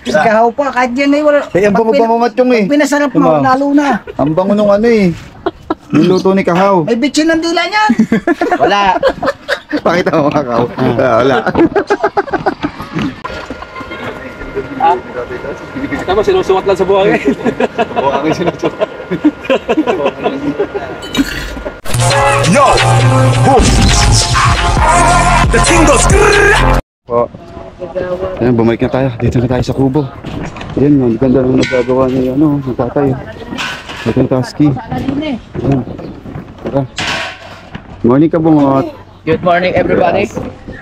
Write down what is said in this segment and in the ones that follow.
Kahaw pa, kahit yan ay wala. Eh, ang bango-bango yung eh. Pinasarap mo, lalo na. Ang bango nung ano eh. Yung luto ni Kahaw. May bitchin ng dila niyan. Wala. Pakita mo Kahaw. Wala. Tama, sinusukat lang sa buhangin. Buhangin sinusukat. Yo! Boom! The king goes. Po. Ayan, bumalik na tayo. Dito na tayo sa kubo. Ayan, ang ganda ng nagagawa ni ano, ng tatay. Ito yung Tasky. Ayan. Tara. Morning Kabungot. Good morning, everybody.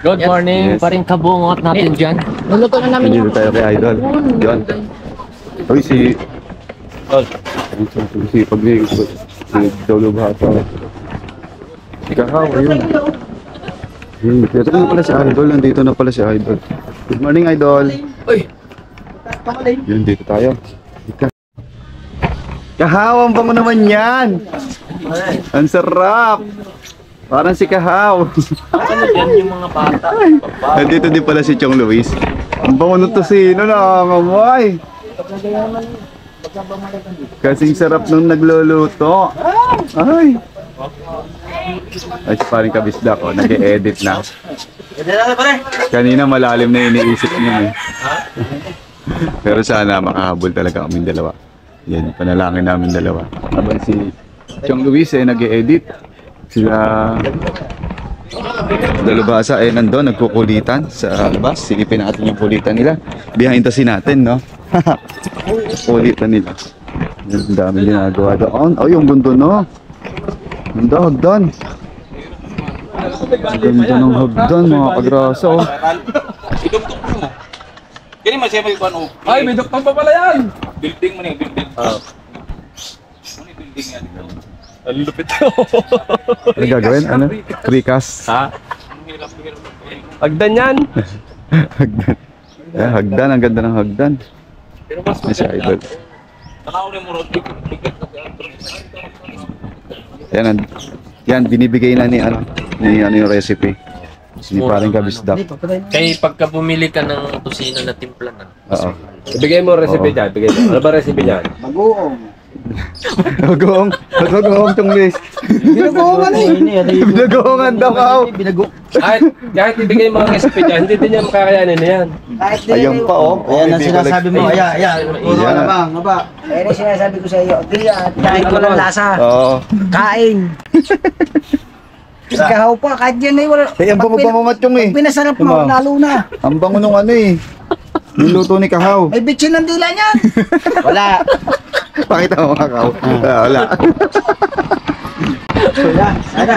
Good morning, Yes. paring kabungot natin dyan. Luluto na namin Dito tayo kay Idol. Yan. Uy, si pag ni Dolo Bata. Si Kahaw, ayun. Dito na pala si Idol. Nandito na pala si Idol. Good morning, Idol. Uy! Yun, dito tayo. Kahaw, ang bango naman yan. Ang sarap. Parang si Kahaw. Ano dyan yung mga bata? Nandito din pala si Chong Luis. Ang bango ng tosino, nangangamoy. Kasing sarap nung nagluluto. Ay. Ay, parang kabisda ko. Nag-e-edit na. Kanina malalim na iniisip niya eh. Pero sana makahabol talaga kaming dalawa. Yan, panalangin namin dalawa. Habang si Chong Luis eh nag-e-edit. Sila Dalubhasa ay nandun, nagkukulitan sa labas. Silipin natin yung kulitan nila. Behind the scene natin, no? Kulitan nila. Ang dami ginagawa doon. Oh, yung gundo, no? Ganda, hagdan. Ganda ng hagdan, mga kagrasa, oh. Idugtong mo. Kani man siya may kuno. Ay, may doktor pa pala yan! Building mo ni building. Ah. Ano yung building yan? Ang lupit. Ano gagawin? Ano? Recast. Ha? Agdan yan! Hagdan. Eh, hagdan, ang ganda ng hagdan. Pero mas Ay, si Idol. tanaw ni mo ron ticket. Yan, binibigay na ni ano yung recipe. Ni parang kabisdak. Kaya pagka bumili ka ng tusino na timpla na. Oo. Ibigay mo recipe dyan. Ibigay mo. Ano ba recipe dyan? Bagoong. Bagoong Chong Luis. Binagoongan eh. Binagoongan daw Kahaw. Kahit ibigay mo ang recipe dyan, hindi din niya makakayanin na yan. Kahit Ayan pa oh. Ayan ang sinasabi mo. Ayan. Puro Ayan. na bang. Aba. Ayan ang sinasabi ko sa iyo. Kahit walang lasa. Oo. Kain. Kahaw pa, kahit yan ay wala. Eh, ang bango-bango yung eh. Pinasarap mo, lalo na. Ang bango nung ano eh. Yung luto ni Kahaw. May bitchin ng dila niyan. Wala. Pakita mo Kahaw. Wala. Sana.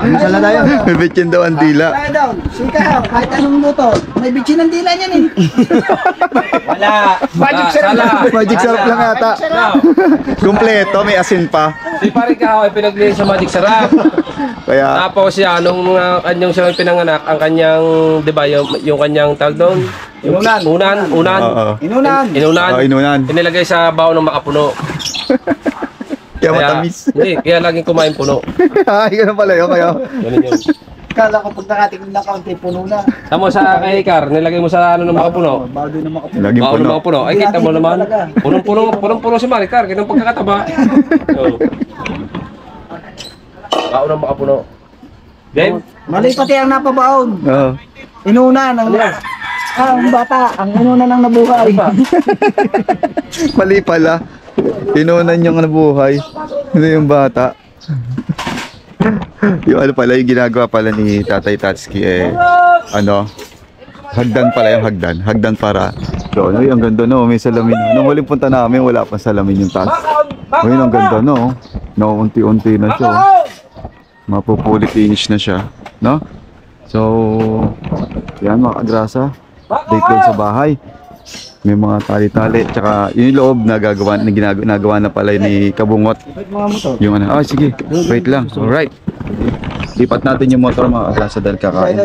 Ano sala tayo? May bitchin daw ang dila. Kaya daw, si Kahaw, kahit anong luto, may bitchin ng dila niyan eh. Wala! Magic sarap. Magic sarap lang ata. Kumpleto, may asin pa. Di pa rin ka ay pinaglinis sa Magic Sarap. Kaya, Tapos siya, nung kanyang siya pinanganak, ang kanyang, di ba, yung kanyang tawag doon? Inunan. Unan. oo. Inunan. Inunan. Inunan. Inilagay sa baon ng makapuno. Kaya matamis. Hindi, kaya laging kumain puno. Ay, ganun pala yun. Kaya, Ganun yun. Kala ko pag nakatingin na kaunti, puno na. Tamo sa kay Car, nilagay mo sa ano ng makapuno. Bago din na makapuno. laging Baon ng puno. makapuno. Ay, kita mo naman. Punong-puno si Maricar. Ganun pagkakataba. Oo. Baon ng makapuno. Game? Mali pati ang napabaon. Oo. Inunan ang ang bata, ang inunan ang nabuhay. Mali pala. Inunan yung nabuhay. Hindi yung bata. Yung ano pala, yung ginagawa pala ni Tatay Tatsky eh, ano, hagdan pala yung hagdan. Hagdan para doon. Ay, ang ganda no, may salamin. Nung huling punta namin, wala pang salamin yung taas. Ngayon, ang ganda no. Naunti-unti na siya. Oh. Mapupuli finish na siya. No? So, yan mga kagrasa. Date doon sa bahay. May mga tali-tali. Tsaka yung loob na ginagawa na pala ni Kabungot. Yung ano. Ah, sige. Wait lang. Alright. Lipat natin yung motor mga kagrasa dahil kakain.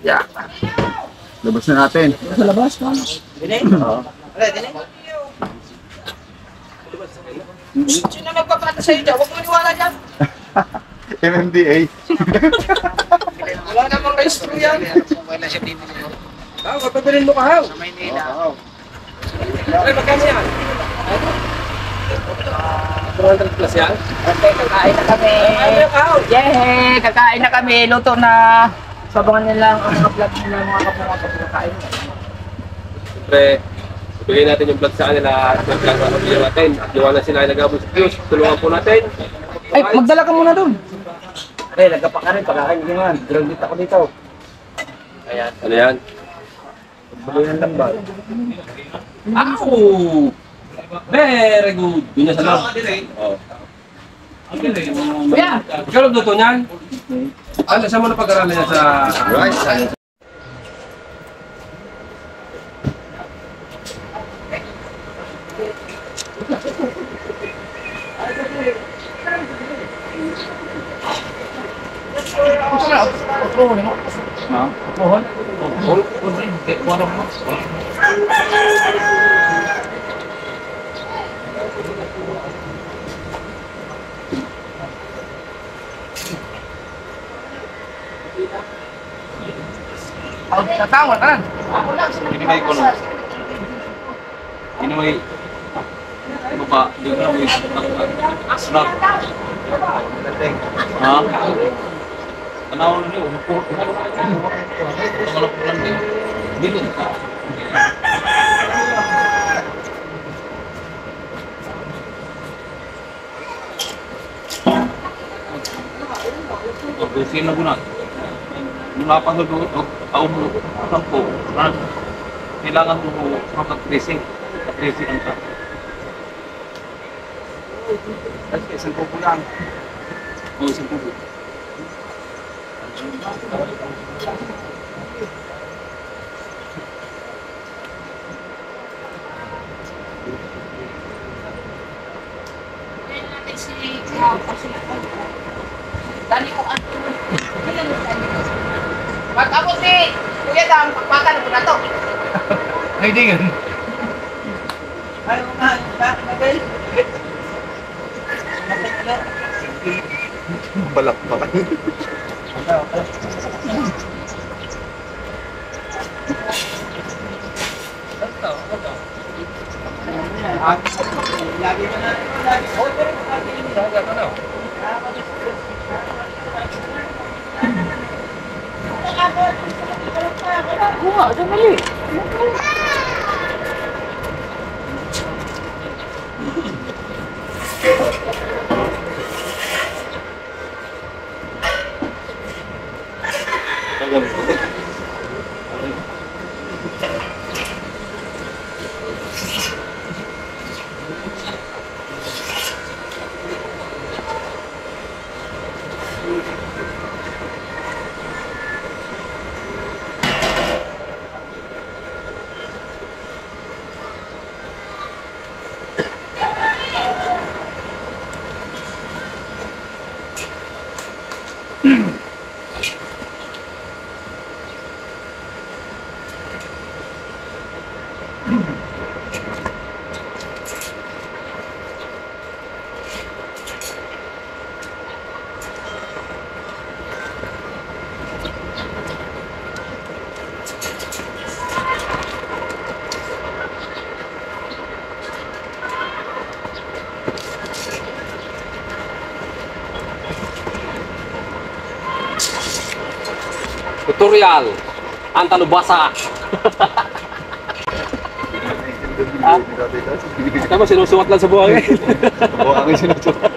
Yeah. Labas na natin. Sa labas ka. Sino nagpapata sa iyo dyan? Huwag mo niwala dyan. MMDA. Wala namang restro yan. Magpapilin mo ka, Haw. Ay, magkano yan? 200 plus yan? Okay, kakain na kami. Yay! Kakain na kami. Luto na. Sabangan nyo lang ang mga vlog nila mga kapunga pag kakain. Siyempre, ibigay natin yung vlog sa kanila at mag-vlog ang pamilya natin. Liwanag sila nag-abot sa Diyos. Tulungan po natin. Ay, magdala ka muna doon. Ay, nagkapak ka rin. Pagkakain nyo naman. Graduate ako dito. Ayan. Ano yan? Baloy ng lambal. Ako! Very good! Yun yan sa loob. Oh. Kuya! Ikaw nagluto niyan? Ano, saan mo na pag-aralan yan sa... Tatawa ka lang. Hindi may kono. Hindi may baba, hindi na may snap. Ha? Tanaw na niyo. Dili. Sino guna? Mula pa doon taon mo, po, kailangan mo makag-tracing. Tracing ang ka. Kasi isang pupo lang. O, isang pupo. Dali ko ang... Pag-abot ni Kuya Dam, pagpakan ko na to. Ay, di nga. Ayaw nga, nagay. Balak pa kayo. Lagi mo na. Kuha, dali. Tutorial. Ang talubasa. Tama, sinusukat lang sa buhangin. Buhangin sinusukat.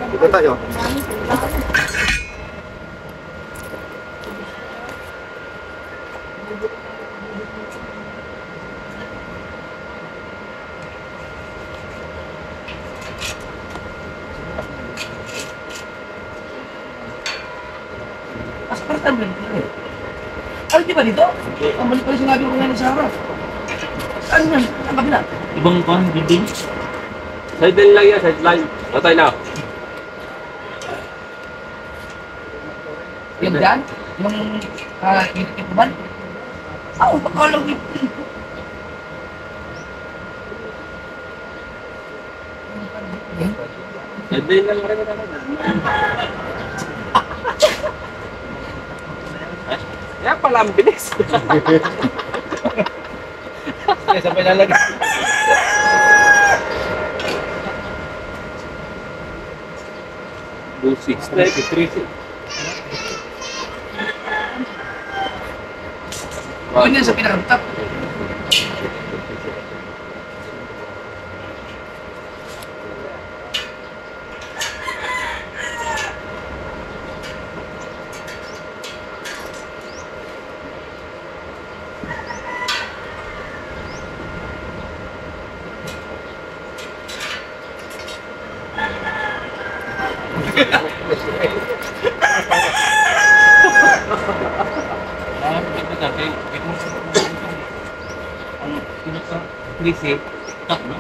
Dito tayo. Aspartan mo dito. Ay, di ba dito? Ang balik pala sinabi ko ngayon sa harap. Saan yan? Ang kabila. Ibang kan, building. Sideline lang yan, sideline. Natay na. Yung dyan? Yung Ito ba? Ako, bakala ko. Hindi lang rin talaga. Kaya pala ang bilis. Kaya sabay lalagay. Blue 693. Ano yan sa pinakatap? Ang pinaka klise, tak no?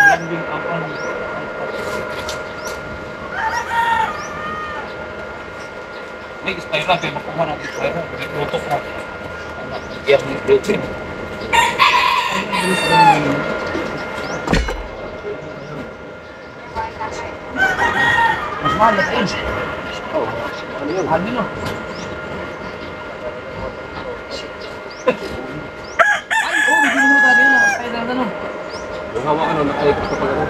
Landing apa nih? May spiral, kaya makuha natin spiral. May tutok na. Yang blueprint. Mas mahal na tayo. Ano yun? Ay, hindi mo tayo yun. Spiral na nun. Yung hawa ka nun, nakalikot ka pala.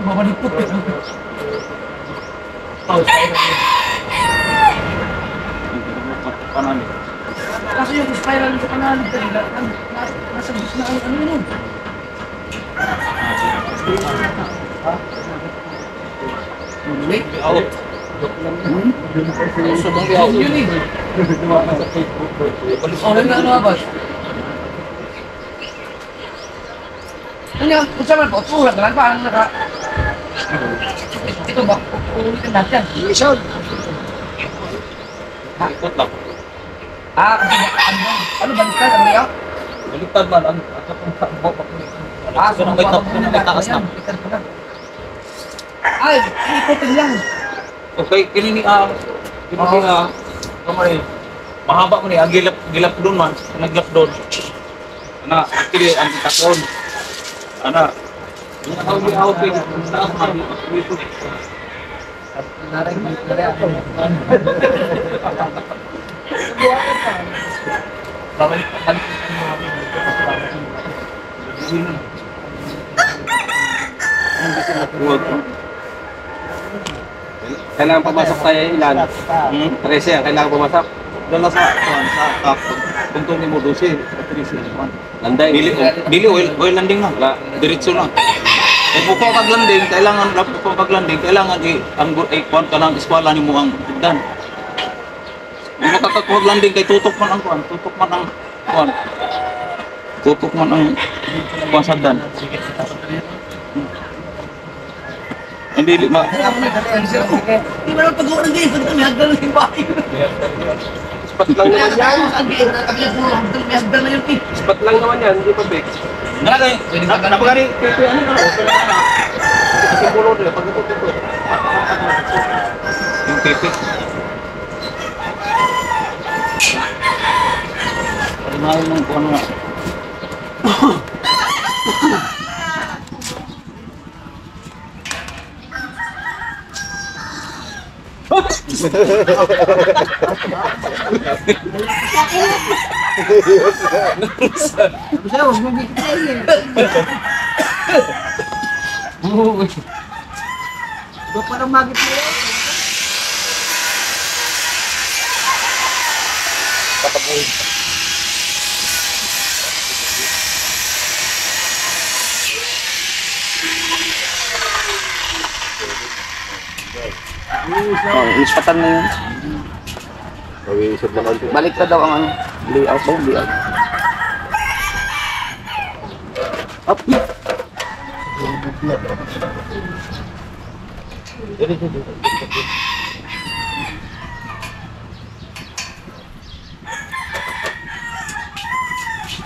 Mamalipot eh. Kanan. Kasi yung spiral sa kanan, nasa gitna ang ano yun. Wait, Out. yun eh. Oh, ano ba? Ano yan? Kung saan man po, tulad na lang, parang naka... Ito ba? Uulitin natin yan. Isod. Ikot lang. Kasi ano baliktad? Ano yan? Baliktad man ang atong takbo pa ko. So May taas na. baliktad ko na. Ay, ikotin lang. Okay, kini ni kamay. Mahaba man ni ang gilap doon man, naglap doon. Ana, actually ang takon. Ana. Yung out taas man dito. Kailangan pumasok tayo ilan? 13 yan, kailangan pumasok. Dala sa takon. Tungtong ni mo 12, 13 man. Landay. Dili oil landing lang. Diretso lang. Kung po pag landing, kailangan ang kuan ka ng eskwela nimo ang higdan. Kung makakakuha landing kay tutok man ang kuan, tutok man ang kuan sagdan. Hindi Hindi mo lang pag-uwan ng ganyan. May hagdan na yung bahay. Spat lang naman yan. Kami na puro hagdan. May hagdan na yung pig. Spat lang naman yan, hindi pa big. Napagari kay ano na. Kasi pulo nila, pag ito. Yung pepe. Palimahin mo kung ano nga. Ito pa ng magit mo yan. Ispatan na yun. Mag-iisip na konti. Balik ka daw ang ano. Layout daw, layout. Up.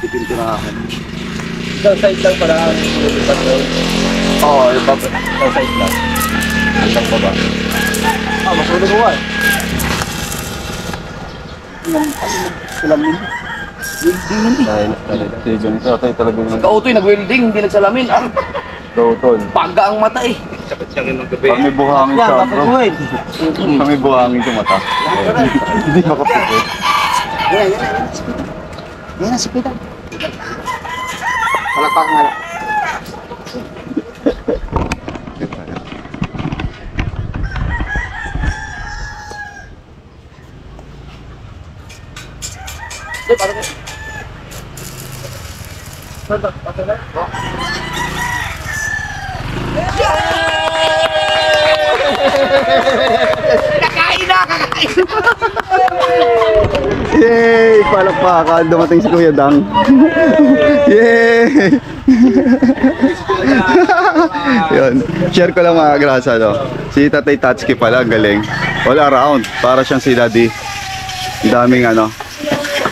Tipin ko na akin. Isang side lang para ang lumipat doon. Oo, isang side lang. Isang baba. Masulog ko ah. Kautoy, nag-welding, hindi nagsalamin. Ah, Doton. paga ang mata eh. Sakit siyang ng gabi. Pag may buhangin Yan, sa bro. mapupuwid. Pag may buhangin sa mata. Hindi makapagod. Yan na, sipitan. Palakpak nga lang. Yay! Palakpakan! Dumating si Kuya Dang. Yay! Yun. Share ko lang mga grasa, no? Si Tatay Tatsuki pala, galing. All around. Para siyang si Daddy. Ang daming ano.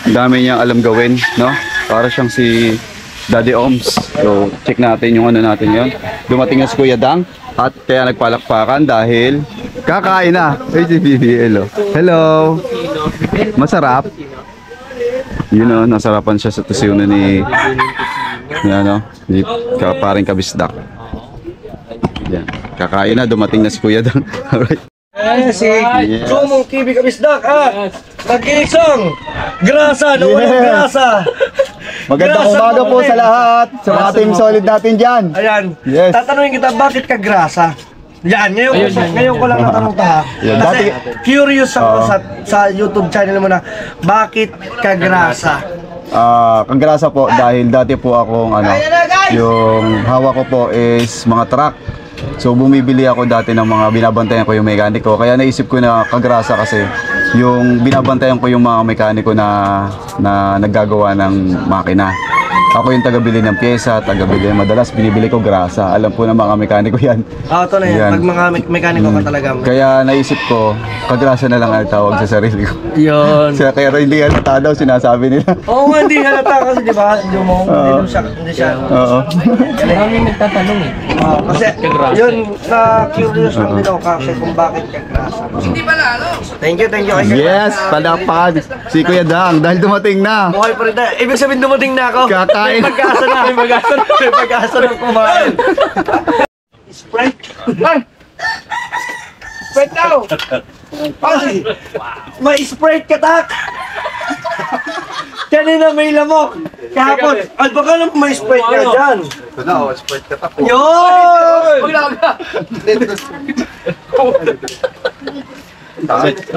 Ang dami niyang alam gawin, no? Para siyang si Daddy Oms. So, check natin yung ano natin yun. Dumating na si Kuya Dang. At kaya nagpalakpakan dahil kakain na. Ay, si BBL, oh. Hello! Masarap. Yun know, nasarapan siya sa tusiunan ni ano, ni paring kabisdak. Yan. Kakain na, dumating na si Kuya Dang. Alright. Si Yes. Sumong Kibi Kabisdak ah. Nag-iisang grasa, nawalang grasa. Magandang Grasa umaga po naman sa eh. lahat. Sa mga team solid natin dyan. Ayan. Yes. Tatanungin kita, bakit ka grasa? Yan, ngayon ko lang natanong to ha. Yan, Kasi dati- curious ako sa YouTube channel mo na bakit ka grasa? Congrasa po dahil dati po akong ano, yung hawak ko po is mga truck. So bumibili ako dati ng mga binabantayan ko yung mekaniko. Kaya naisip ko na kagrasa kasi yung binabantayan ko yung mga mekaniko na naggagawa ng makina. Ako yung tagabili ng pyesa, tagabili. Madalas binibili ko grasa. Alam po ng mga mekaniko yan. Ito na yan. Yan. Pag mga mekaniko ka talaga. Kaya naisip ko, kagrasa na lang ang tawag sa sarili ko. Yun. Kaya hindi halata daw sinasabi nila. Oo nga, hindi halata kasi di ba? Hindi siya. Oo. Maraming nagtatanong eh. Kasi yun, na-curious lang din ako kasi kung bakit ka grasa. Hindi pala, ano? Thank you kay Yes, palakpakan si Kuya Dang dahil dumating na. Buhay pa rin tayo. Ibig sabihin dumating na ako. Kakain. May pag-asa na. May pag-asa na kumain. Sprite. Sprite daw! Ay, may Sprite katak. Kanina may lamok. Kahapon. Ay, baka lang may Sprite ka dyan. Ito na, Sprite ka tapo. Yun! Huwag lang ka!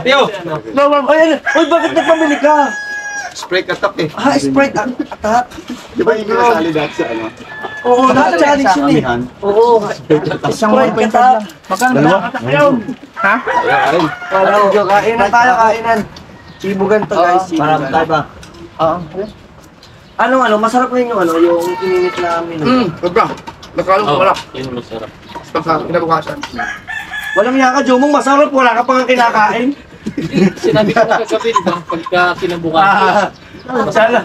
Tiyo! Ay, bakit nagpamili ka? Sprite ka tap eh. Ah, Sprite atak. Di ba yung pinasali dati sa ano? Oo, naka-challenge yun eh. Amihan. Oo. Sprite katak. Dalawa? Ha? Wala, kainan tayo, kainan. Sibugan to guys, sibugan. Tayo ba? Oo. Ano, masarap rin yung yung ininit namin. Sobra. Nakalong ko wala. Yun masarap. Basta kinabukasan. Walang yaka, Jomong, masarap. Wala ka pang kinakain. Sinabi ko na kagabi, di ba? Pagka kinabukasan. Sana.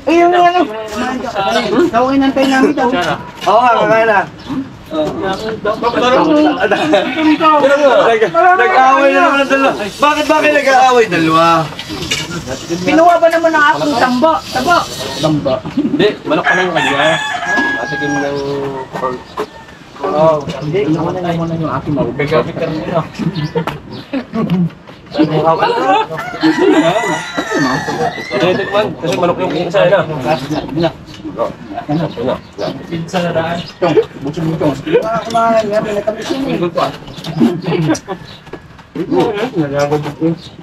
Ayun na ano. Tawagin ng tayo namin daw. Oo nga, kakain na. Nag-aaway na naman ang dalawa. Bakit nag-aaway? Dalawa. Pinuha ba naman ang aking tambo? Tabo! Hindi, manok ka ng kanya. Masigim ng pork. Oo. Hindi, naman na yung aking maubig. Gamit ka rin yun. Ito man, kasi manok yung isa na. Pinsa na daan.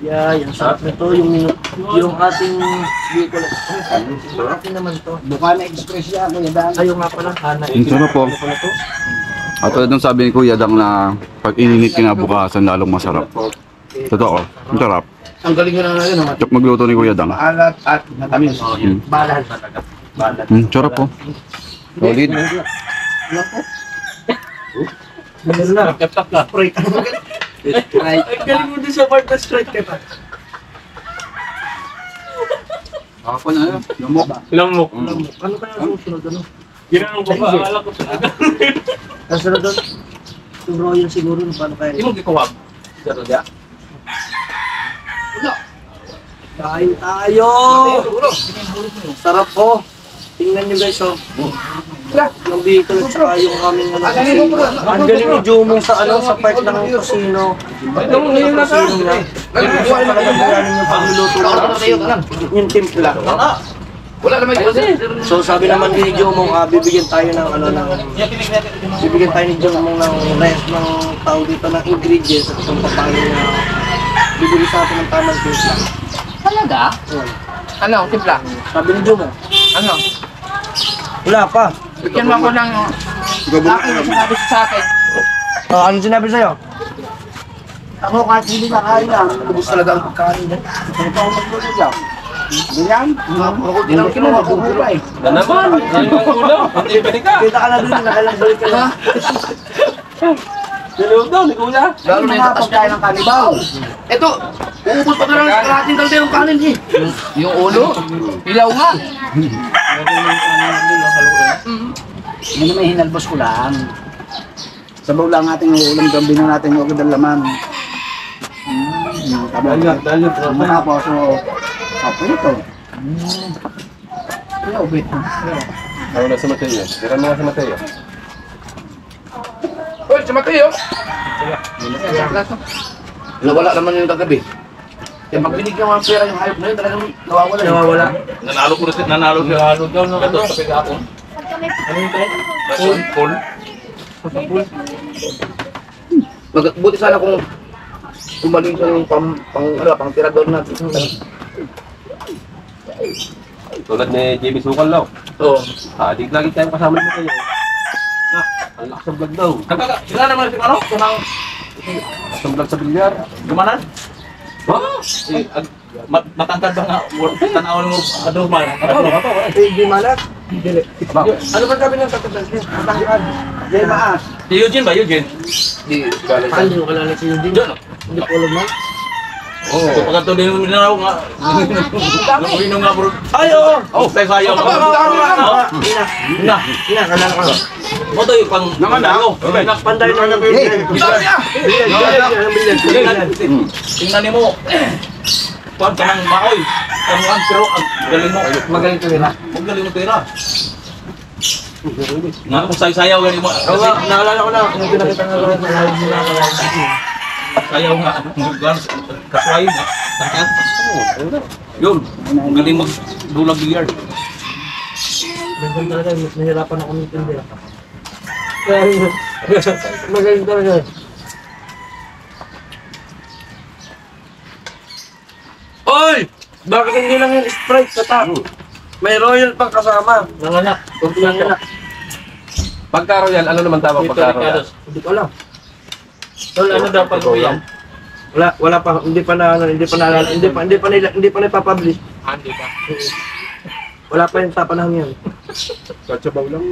Yeah, yung sarap nito, yung ating vehicle. Sarap naman to. Bukana Express yan, kuya Dan. Ayaw nga pala. Ang sarap po. At tulad ng sabi ni Kuya Dang na pag ininit kinabukasan lalong masarap. Totoo, ang sarap. Ang galing ko na yun, Tsaka magluto ni Kuya Dang. maalat at matamis. Balal talaga. Sarap po. Solid. Kaptak ka. Ang galing mo din sa part na straight ka pa. Ako na yun. Lumok. Lamok. Ano kaya ang susunod? Ano? Ginanong ko pa, alak ko talaga. Nasunod doon? Yung royal siguro, paano kaya? Hindi mo gikuwag. Dito dia. Kain tayo! Sarap po! Tingnan nyo guys, oh. Yung vehicle at saka yung aming ano. Ang galing ni Jumong sa ano, sa part ng kusino. Yung kusino niya. Yung talagang yung pagluluto na yung timpla. Wala naman yun. So sabi naman ni Jumong, bibigyan tayo ng ano ng bibigyan tayo ni Jumong ng rest ng tao dito ng ingredients at kung paano niya bibigyan sa atin ng tamang timpla. Talaga? Ano, timpla? Sabi ni Jumong, Ano? wala pa. Bigyan mo ako ng akin na sinabi sa akin. Ano sinabi sa'yo? Ako kahit hindi nakain lang, ubus talaga ang pagkain. Ito ang magluto lang. Ganyan? Ako din ang kinuha, bubura eh. Na naman. Ano ang ulo? Hindi pwede ka. Kita ka na dun, nakalang balik ka na. Dalaw daw, ni kuya. Lalo na yung pagkain ng kanibaw. Ito, uubos pa ka ng kalating kalde yung kanin eh. Yung ulo, ilaw nga. Hindi may hinalbos ko lang. Sabaw lang ating ulam, gabi na natin yung agad ang laman. Tapos, so, ito. Ubit. Ako na sa Mateo. Tira mo nga sa Mateo. Uy, si Mateo. Nawala naman yung kagabi. Kaya pag binigyan mo ang pera yung hayop na yun, talagang nawawala. Nawawala. Nanalo ko rin, nanalo siya. Nanalo daw ng ito sa pagkakon. Ano yung tayo? Full. Buti sana kung umaling siya yung pang tirador natin. Tulad ni JB Sukal daw. Oo. Di lagi tayo kasama mo kayo. Ang lakas ng vlog daw. Sila naman si ano? Ang vlog sa bilyar. Gumanan? Matangkad ba nga? Tanawin mo adormal. Di malat? Ano ba sabi ng tatapos? Matangkad. Di maas. Si Eugene ba? Eugene? Di, Hindi ko kalala si Eugene. Hindi ko alam na. Oo. Pagkato din mo nilaraw nga. Nakuinom nga bro. Ay, oo! Oh, sayo. Ina, kalala ko. Mo to yung pang naman ako. Panday na Tingnan niyo mo. Kuwan ka ng maoy. Kamuan pero ang galing mo. magaling to nila. Magaling mo pera. Nga kung sayaw galing mo. Kasi Naalala ko na, yung pinakita nga lang sa live nila. sayaw nga. Kasway. Tangkad. Yun. Galing magdulag bilyard. Magaling talaga, nahirapan ako nitindi. Magaling talaga. Oy! Bakit hindi lang yung Sprite sa top? May Royal pang kasama. Nanganak. Nanganak. Pagka royal, ano naman tawag pagka royal? Hindi ko alam. Tol, ano daw pag royal? Wala pa, hindi pa naipapublish. Hindi pa. Wala pa yung tapanang yan. Katsabaw lang.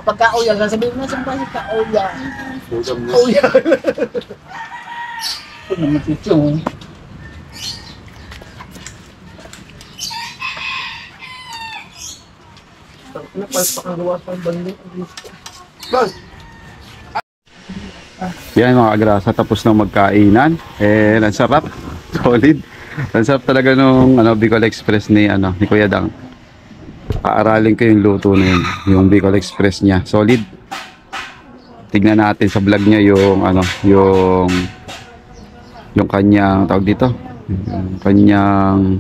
Pagka-uyag, sabihin mo sa mga ka-uyag. Uyag. Ito naman si Chong. Napalpak ang gawa sa bandi. Yan mga agrasa, tapos na magkainan. Ang sarap. Solid. Ang sarap talaga nung Bicol Express ni Kuya Dang. Paaralin ko yung luto na yun, yung Bicol Express niya. Solid. Tignan natin sa vlog niya yung kanyang tawag dito. Yung kanyang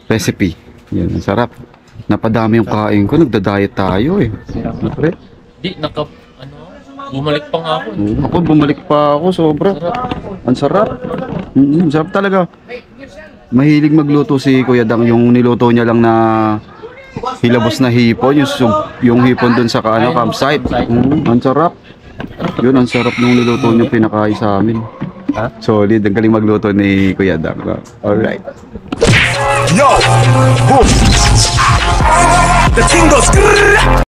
recipe. Yan, ang sarap. Napadami yung kain ko, nagda-diet tayo eh. Pre. Di, bumalik pa nga ako. Ako, bumalik pa ako, sobra. Ang sarap. Sarap talaga. Mahilig magluto si Kuya Dang. Yung niluto niya lang na hilabos na hipon, yung hipon dun sa campsite. Ang sarap. Yun, ang sarap nung niluto niya pinakain sa amin. Solid, ang galing magluto ni Kuya Dang. Alright. Yo! Boom! The thing goes